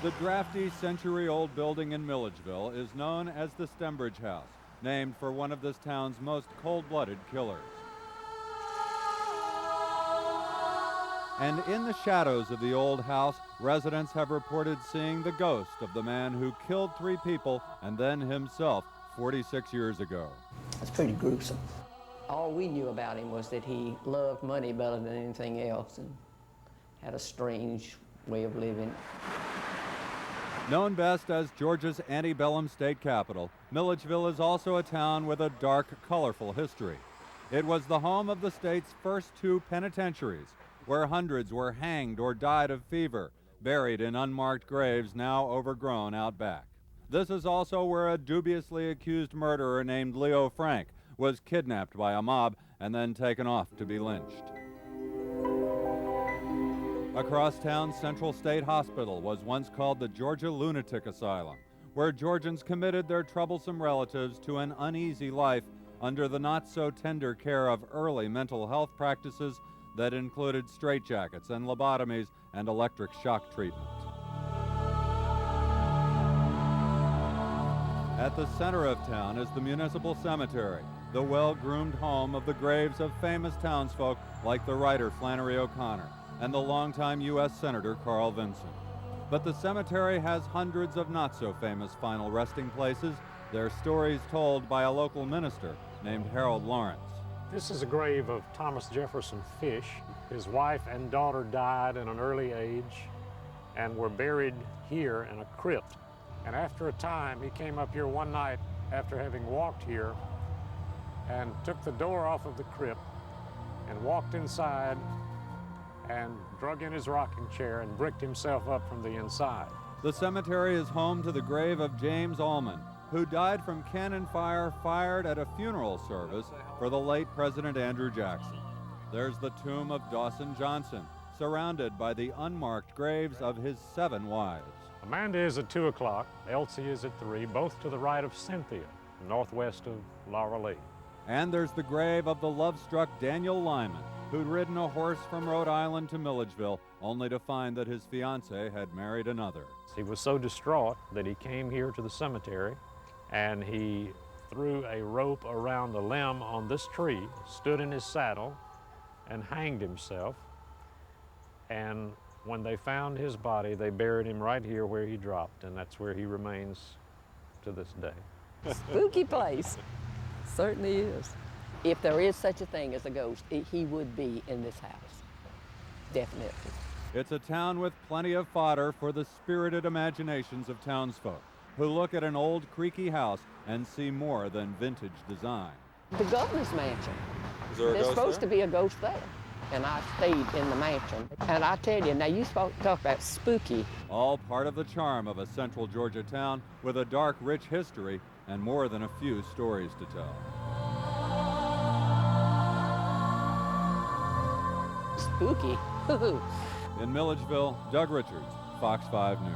The drafty century-old building in Milledgeville is known as the Stembridge House, named for one of this town's most cold-blooded killers. And in the shadows of the old house, residents have reported seeing the ghost of the man who killed 3 people and then himself 46 years ago. It's pretty gruesome. All we knew about him was that he loved money better than anything else and had a strange way of living. Known best as Georgia's antebellum state capital, Milledgeville is also a town with a dark, colorful history. It was the home of the state's first 2 penitentiaries, where hundreds were hanged or died of fever, buried in unmarked graves now overgrown out back. This is also where a dubiously accused murderer named Leo Frank was kidnapped by a mob and then taken off to be lynched. Across town, Central State Hospital was once called the Georgia Lunatic Asylum, where Georgians committed their troublesome relatives to an uneasy life under the not-so-tender care of early mental health practices that included straitjackets and lobotomies and electric shock treatment. At the center of town is the municipal cemetery, the well-groomed home of the graves of famous townsfolk like the writer Flannery O'Connor and the longtime U.S. Senator Carl Vinson. But the cemetery has hundreds of not-so-famous final resting places, their stories told by a local minister named Harold Lawrence. This is a grave of Thomas Jefferson Fish. His wife and daughter died at an early age and were buried here in a crypt. And after a time, he came up here one night after having walked here and took the door off of the crypt and walked inside and drug in his rocking chair and bricked himself up from the inside. The cemetery is home to the grave of James Ullman, who died from cannon fire fired at a funeral service for the late President Andrew Jackson. There's the tomb of Dawson Johnson, surrounded by the unmarked graves of his 7 wives. Amanda is at 2 o'clock, Elsie is at 3, both to the right of Cynthia, northwest of Laura Lee. And there's the grave of the love-struck Daniel Lyman, who'd ridden a horse from Rhode Island to Milledgeville, only to find that his fiancée had married another. He was so distraught that he came here to the cemetery and he threw a rope around a limb on this tree, stood in his saddle, and hanged himself. And when they found his body, they buried him right here where he dropped, and that's where he remains to this day. Spooky place. Certainly is. If there is such a thing as a ghost, he would be in this house. Definitely. It's a town with plenty of fodder for the spirited imaginations of townsfolk, who look at an old creaky house and see more than vintage design. The governor's mansion. Is there a There's ghost supposed there? to be a ghost there. And I stayed in the mansion. And I tell you, now you talk about spooky. All part of the charm of a central Georgia town with a dark, rich history and more than a few stories to tell. Spooky. In Milledgeville, Doug Richards, Fox 5 News.